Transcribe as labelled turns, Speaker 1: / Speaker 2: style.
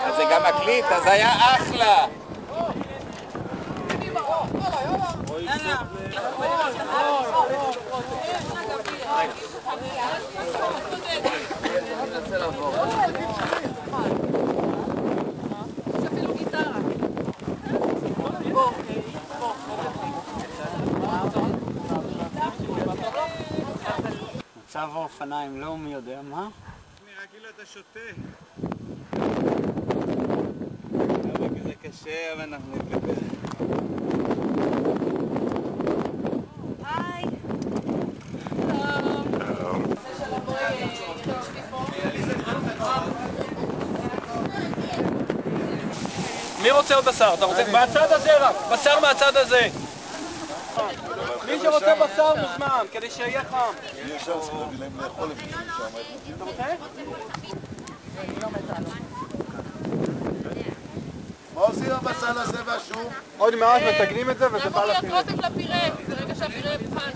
Speaker 1: אז זה גם מקליט, אז היה אחלה.
Speaker 2: מצב האופניים לא מי יודע מה?
Speaker 1: נראה כאילו אתה שותה. זה קשה, אבל אנחנו נתגבר.
Speaker 3: היי.
Speaker 4: מי רוצה עוד בשר? אתה רוצה? מהצד הזה רק, בשר מהצד הזה. מי שרוצה בשר מוזמן, כדי שיהיה חם.
Speaker 5: אני ישר צריך להביא להם לאכול לפני שם.
Speaker 4: אתה רוצה?
Speaker 5: מה עושים הבצל הזה והשום?
Speaker 4: עוד מעט מתגנים את זה וזה בא
Speaker 3: אמור
Speaker 4: לפירה.
Speaker 3: להיות רוטב לפירה, ברגע שהפירה יבחן.